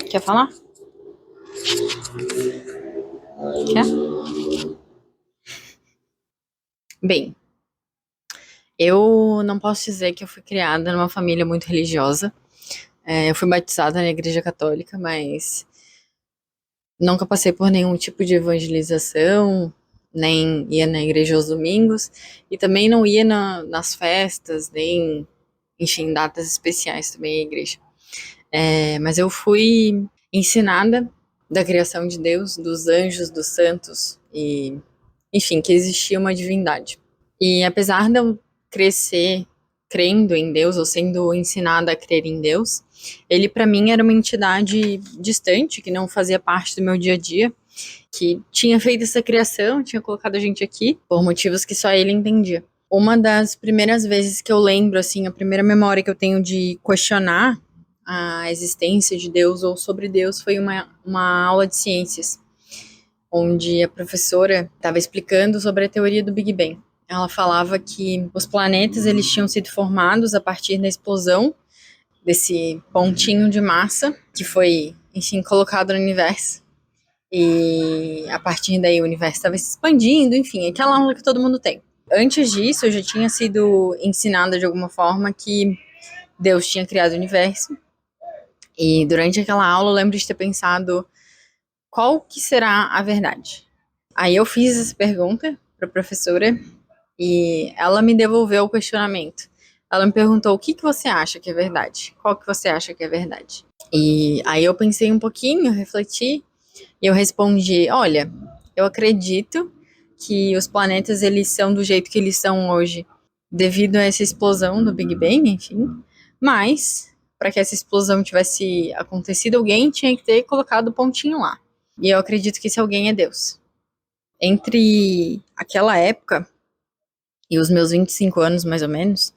Quer falar? Quer? Bem, eu não posso dizer que eu fui criada numa família muito religiosa. Eu fui batizada na igreja católica, mas nunca passei por nenhum tipo de evangelização, nem ia na igreja aos domingos, e também não ia nas festas, nem, enfim, datas especiais também à igreja. Mas eu fui ensinada da criação de Deus, dos anjos, dos santos, e, enfim, que existia uma divindade. E apesar de eu crescer crendo em Deus ou sendo ensinada a crer em Deus, ele para mim era uma entidade distante, que não fazia parte do meu dia a dia, que tinha feito essa criação, tinha colocado a gente aqui por motivos que só ele entendia. Uma das primeiras vezes que eu lembro, assim, a primeira memória que eu tenho de questionar a existência de Deus ou sobre Deus foi uma aula de ciências, onde a professora estava explicando sobre a teoria do Big Bang. Ela falava que os planetas eles tinham sido formados a partir da explosão desse pontinho de massa que foi, enfim, colocado no universo. E a partir daí o universo estava se expandindo, enfim, aquela aula que todo mundo tem. Antes disso, eu já tinha sido ensinada de alguma forma que Deus tinha criado o universo. E durante aquela aula eu lembro de ter pensado qual que será a verdade. Aí eu fiz essa pergunta para a professora e ela me devolveu o questionamento. Ela me perguntou o que que você acha que é verdade? Qual que você acha que é verdade? E aí eu pensei um pouquinho, refleti e eu respondi: olha, eu acredito que os planetas eles são do jeito que eles são hoje, devido a essa explosão do Big Bang, enfim. Mas para que essa explosão tivesse acontecido, alguém tinha que ter colocado o pontinho lá. E eu acredito que esse alguém é Deus. Entre aquela época e os meus 25 anos, mais ou menos,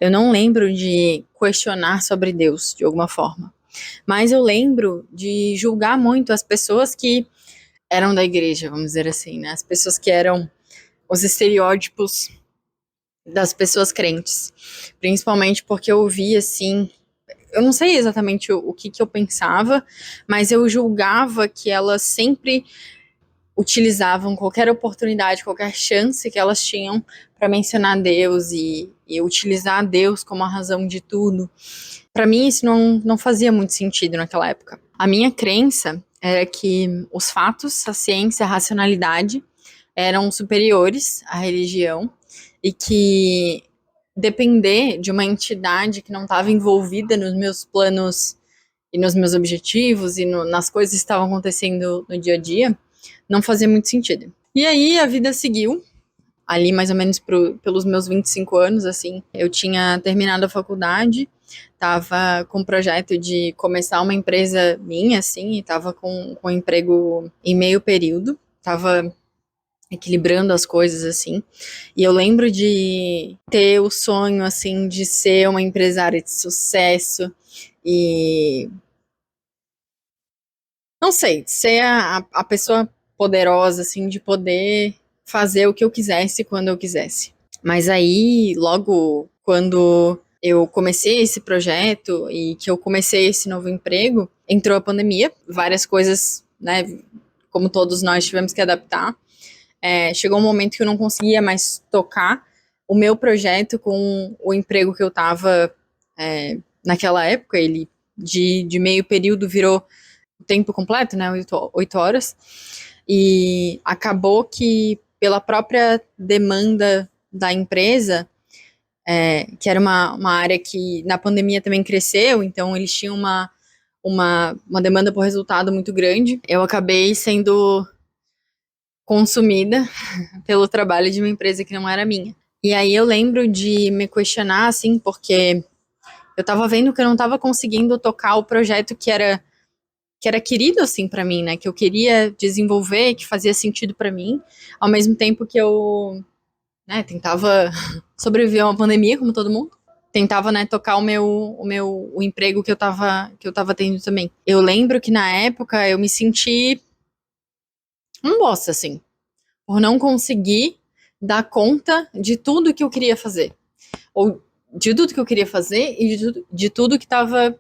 eu não lembro de questionar sobre Deus de alguma forma. Mas eu lembro de julgar muito as pessoas que eram da igreja, vamos dizer assim, né? As pessoas que eram os estereótipos das pessoas crentes. Principalmente porque eu via, assim, eu não sei exatamente o que eu pensava, mas eu julgava que elas sempre utilizavam qualquer oportunidade, qualquer chance que elas tinham para mencionar Deus e utilizar Deus como a razão de tudo. Para mim, isso não fazia muito sentido naquela época. A minha crença era que os fatos, a ciência, a racionalidade eram superiores à religião e que depender de uma entidade que não estava envolvida nos meus planos e nos meus objetivos e nas coisas que estavam acontecendo no dia a dia não fazia muito sentido. E aí a vida seguiu, ali mais ou menos pelos meus 25 anos, assim, eu tinha terminado a faculdade, tava com o projeto de começar uma empresa minha, assim, e tava com um emprego em meio período, tava equilibrando as coisas, assim, e eu lembro de ter o sonho, assim, de ser uma empresária de sucesso e, não sei, ser a pessoa poderosa, assim, de poder fazer o que eu quisesse quando eu quisesse. Mas aí, logo quando eu comecei esse projeto e que eu comecei esse novo emprego, entrou a pandemia, várias coisas, né, como todos nós tivemos que adaptar. Chegou um momento que eu não conseguia mais tocar o meu projeto com o emprego que eu estava naquela época. Ele de meio período virou tempo completo, né, 8 horas. E acabou que, pela própria demanda da empresa, que era uma área que na pandemia também cresceu, então eles tinham uma demanda por resultado muito grande. Eu acabei sendo consumida pelo trabalho de uma empresa que não era minha. E aí eu lembro de me questionar, assim, porque eu tava vendo que eu não tava conseguindo tocar o projeto que era querido, assim, pra mim, né? Que eu queria desenvolver, que fazia sentido pra mim, ao mesmo tempo que eu, né, tentava sobreviver a uma pandemia, como todo mundo. Tentava, né, tocar o emprego que eu tava tendo também. Eu lembro que na época eu me senti um bosta, assim, por não conseguir dar conta de tudo que eu queria fazer. Ou de tudo que eu queria fazer e de tudo que estava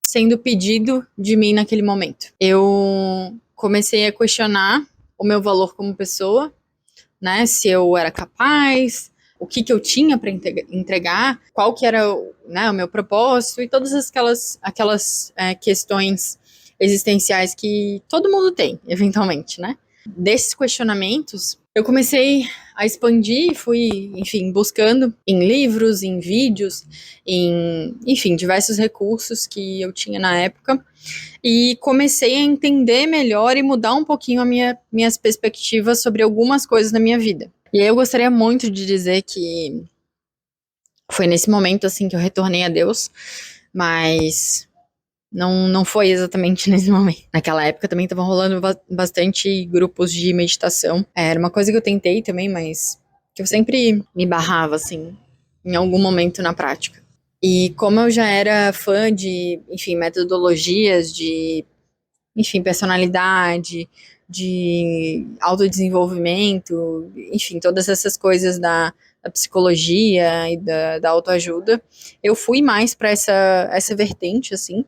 sendo pedido de mim naquele momento. Eu comecei a questionar o meu valor como pessoa, né? Se eu era capaz, o que eu tinha para entregar, qual que era, né, o meu propósito e todas aquelas questões existenciais que todo mundo tem, eventualmente, né? Desses questionamentos, eu comecei a expandir, fui, enfim, buscando em livros, em vídeos, enfim, diversos recursos que eu tinha na época, e comecei a entender melhor e mudar um pouquinho minhas perspectivas sobre algumas coisas da minha vida. E aí eu gostaria muito de dizer que foi nesse momento, assim, que eu retornei a Deus, mas não foi exatamente nesse momento. Naquela época também estavam rolando bastante grupos de meditação. Era uma coisa que eu tentei também, mas que eu sempre me barrava, assim, em algum momento na prática. E como eu já era fã de, enfim, metodologias de, enfim, personalidade, de autodesenvolvimento, enfim, todas essas coisas da psicologia e da autoajuda, eu fui mais para essa vertente, assim,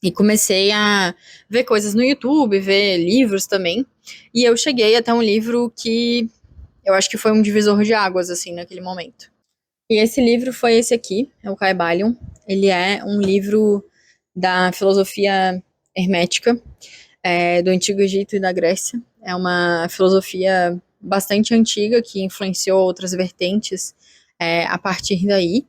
e comecei a ver coisas no YouTube, ver livros também. E eu cheguei até um livro que eu acho que foi um divisor de águas, assim, naquele momento. E esse livro foi esse aqui, é o Kybalion. Ele é um livro da filosofia hermética, do Antigo Egito e da Grécia. É uma filosofia bastante antiga que influenciou outras vertentes a partir daí.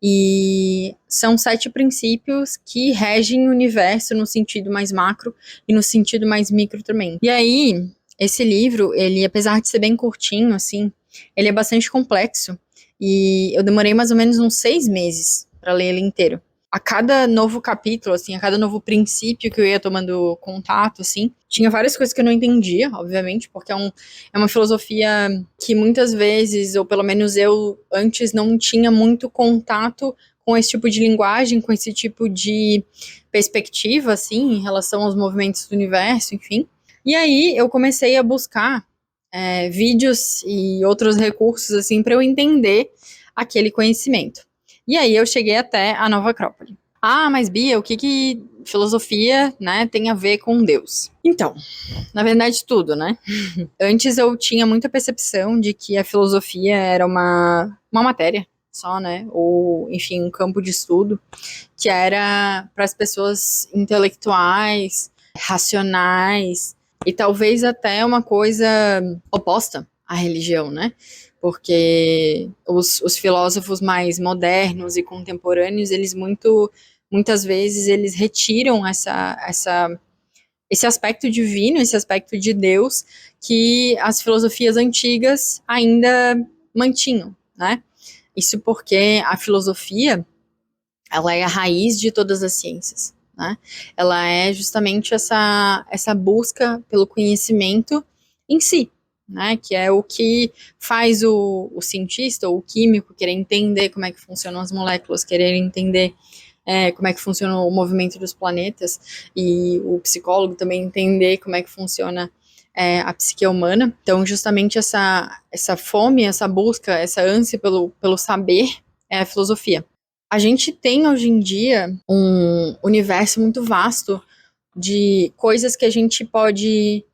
E são 7 princípios que regem o universo no sentido mais macro e no sentido mais micro também. E aí, esse livro, ele, apesar de ser bem curtinho, assim, ele é bastante complexo. E eu demorei mais ou menos uns 6 meses para ler ele inteiro. A cada novo capítulo, assim, a cada novo princípio que eu ia tomando contato, assim, tinha várias coisas que eu não entendia, obviamente, porque é uma filosofia que muitas vezes, ou pelo menos eu antes não tinha muito contato com esse tipo de linguagem, com esse tipo de perspectiva, assim, em relação aos movimentos do universo, enfim. E aí eu comecei a buscar vídeos e outros recursos, assim, para eu entender aquele conhecimento. E aí eu cheguei até a Nova Acrópole. Ah, mas Bia, o que filosofia, né, tem a ver com Deus? Então, na verdade, tudo, né? Antes eu tinha muita percepção de que a filosofia era uma matéria só, né? Ou, enfim, um campo de estudo que era para as pessoas intelectuais, racionais e talvez até uma coisa oposta à religião, né? Porque os filósofos mais modernos e contemporâneos, eles muitas vezes eles retiram esse aspecto divino, esse aspecto de Deus que as filosofias antigas ainda mantinham, né? Isso porque a filosofia, ela é a raiz de todas as ciências, né? Ela é justamente essa busca pelo conhecimento em si, né? Que é o que faz o cientista ou o químico querer entender como é que funcionam as moléculas, querer entender como é que funciona o movimento dos planetas, e o psicólogo também entender como é que funciona a psique humana. Então, justamente essa fome, essa busca, essa ânsia pelo saber é a filosofia. A gente tem hoje em dia um universo muito vasto de coisas que a gente pode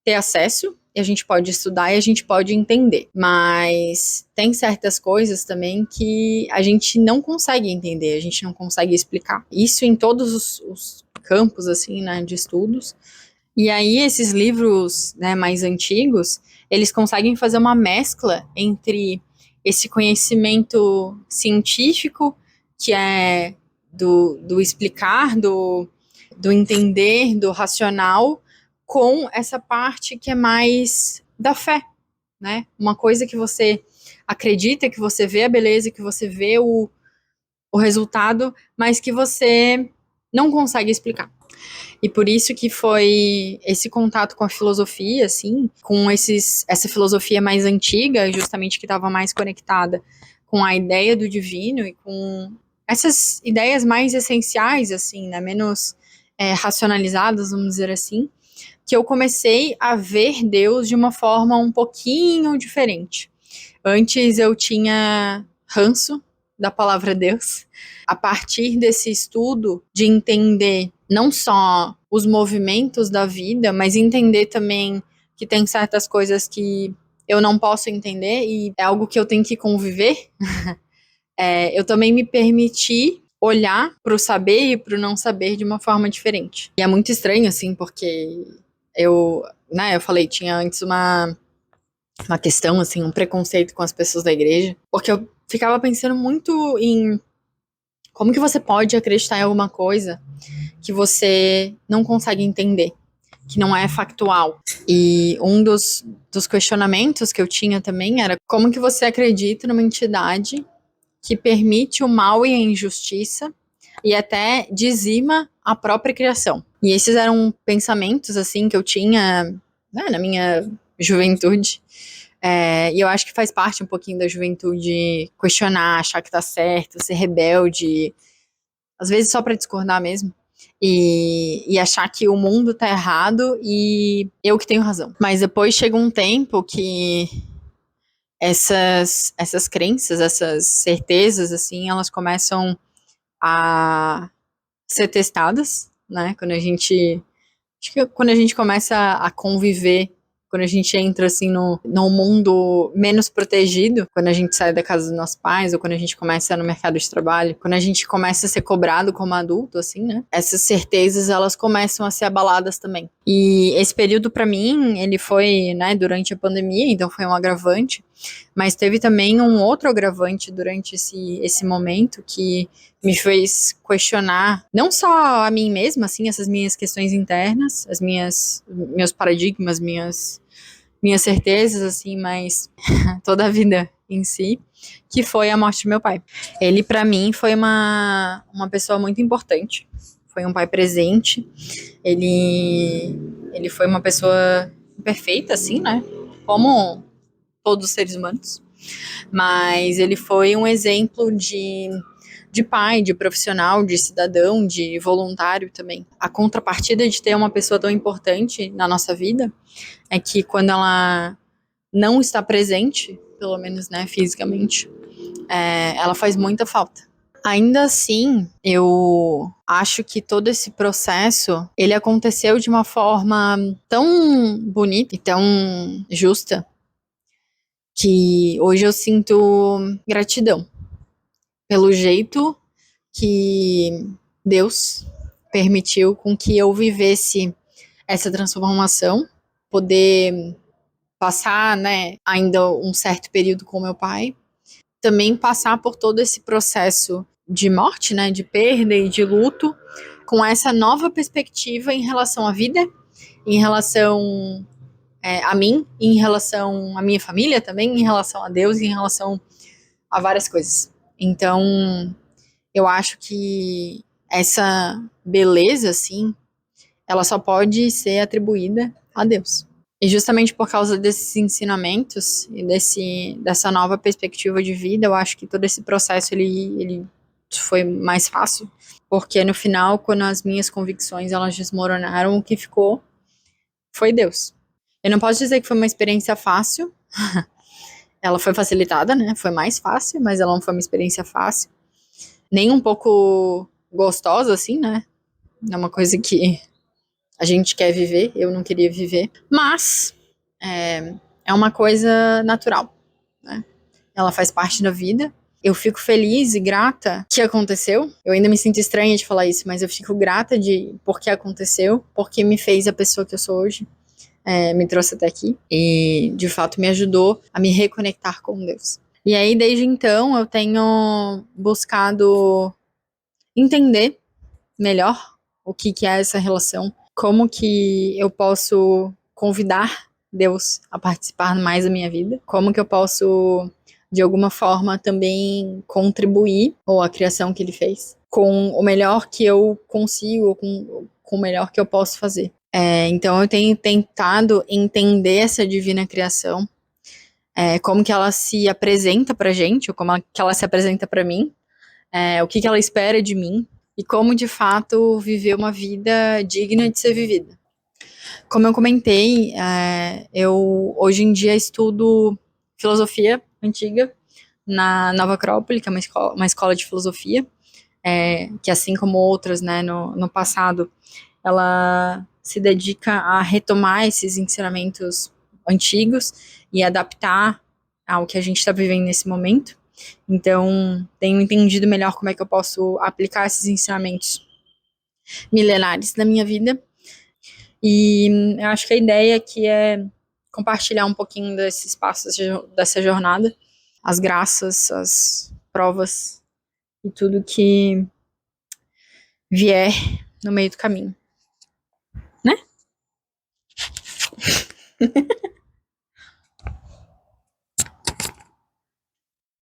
ter acesso, e a gente pode estudar e a gente pode entender. Mas tem certas coisas também que a gente não consegue entender, a gente não consegue explicar. Isso em todos os campos, assim, né, de estudos. E aí esses livros, né, mais antigos, eles conseguem fazer uma mescla entre esse conhecimento científico, que é do explicar, do entender, do racional, com essa parte que é mais da fé, né? Uma coisa que você acredita, que você vê a beleza, que você vê o resultado, mas que você não consegue explicar. E por isso que foi esse contato com a filosofia, assim, com essa filosofia mais antiga, justamente que estava mais conectada com a ideia do divino e com essas ideias mais essenciais, assim, né, menos racionalizadas, vamos dizer assim, que eu comecei a ver Deus de uma forma um pouquinho diferente. Antes eu tinha ranço da palavra Deus, a partir desse estudo de entender não só os movimentos da vida, mas entender também que tem certas coisas que eu não posso entender e é algo que eu tenho que conviver. Eu também me permiti olhar para o saber e para o não saber de uma forma diferente. E é muito estranho, assim, porque eu falei, tinha antes uma questão, assim, um preconceito com as pessoas da igreja, porque eu ficava pensando muito em como que você pode acreditar em alguma coisa que você não consegue entender, que não é factual. E um dos questionamentos que eu tinha também era como que você acredita numa entidade que permite o mal e a injustiça e até dizima a própria criação. E esses eram pensamentos, assim, que eu tinha, né, na minha juventude. E eu acho que faz parte um pouquinho da juventude questionar, achar que tá certo, ser rebelde, às vezes só pra discordar mesmo. E achar que o mundo tá errado e eu que tenho razão. Mas depois chega um tempo que essas crenças, essas certezas, assim, elas começam a ser testadas, né? Acho que quando a gente começa a conviver, quando a gente entra assim no mundo menos protegido, quando a gente sai da casa dos nossos pais, ou quando a gente começa no mercado de trabalho, quando a gente começa a ser cobrado como adulto, assim, né? Essas certezas, elas começam a ser abaladas também. E esse período, para mim, ele foi, né, durante a pandemia, então foi um agravante, mas teve também um outro agravante durante esse momento que me fez questionar não só a mim mesma, assim, essas minhas questões internas, meus paradigmas, minhas certezas, assim, mas toda a vida em si, que foi a morte do meu pai. Ele, para mim, foi uma pessoa muito importante. Foi um pai presente. Ele foi uma pessoa perfeita, assim, né? Como todos os seres humanos. Mas ele foi um exemplo de pai, de profissional, de cidadão, de voluntário também. A contrapartida de ter uma pessoa tão importante na nossa vida é que quando ela não está presente, pelo menos, né, fisicamente, ela faz muita falta. Ainda assim, eu acho que todo esse processo, ele aconteceu de uma forma tão bonita e tão justa, que hoje eu sinto gratidão pelo jeito que Deus permitiu com que eu vivesse essa transformação, poder passar, né, ainda um certo período com meu pai, também passar por todo esse processo de morte, né, de perda e de luto, com essa nova perspectiva em relação à vida, em relação a mim, em relação à minha família também, em relação a Deus, em relação a várias coisas. Então, eu acho que essa beleza, assim, ela só pode ser atribuída a Deus. E justamente por causa desses ensinamentos e dessa nova perspectiva de vida, eu acho que todo esse processo ele foi mais fácil, porque no final, quando as minhas convicções elas desmoronaram, o que ficou foi Deus. Eu não posso dizer que foi uma experiência fácil. Ela foi facilitada, né? Foi mais fácil, mas ela não foi uma experiência fácil. Nem um pouco gostosa, assim, né? É uma coisa que a gente quer viver, eu não queria viver. Mas é uma coisa natural, né? Ela faz parte da vida. Eu fico feliz e grata que aconteceu. Eu ainda me sinto estranha de falar isso, mas eu fico grata de porque aconteceu, porque me fez a pessoa que eu sou hoje. Me trouxe até aqui e de fato me ajudou a me reconectar com Deus. E aí, desde então, eu tenho buscado entender melhor o que é essa relação, como que eu posso convidar Deus a participar mais da minha vida, como que eu posso, de alguma forma, também contribuir, ou a criação que ele fez, com o melhor que eu consigo, com o melhor que eu posso fazer. Então eu tenho tentado entender essa divina criação, como que ela se apresenta pra gente, ou que ela se apresenta pra mim, o que ela espera de mim, e como de fato viver uma vida digna de ser vivida. Como eu comentei, eu hoje em dia estudo filosofia antiga na Nova Acrópole, que é uma escola de filosofia, que assim como outras, né, no passado, ela se dedica a retomar esses ensinamentos antigos e adaptar ao que a gente está vivendo nesse momento. Então, tenho entendido melhor como é que eu posso aplicar esses ensinamentos milenares na minha vida. E eu acho que a ideia aqui é compartilhar um pouquinho desses passos dessa jornada, as graças, as provas e tudo que vier no meio do caminho, né?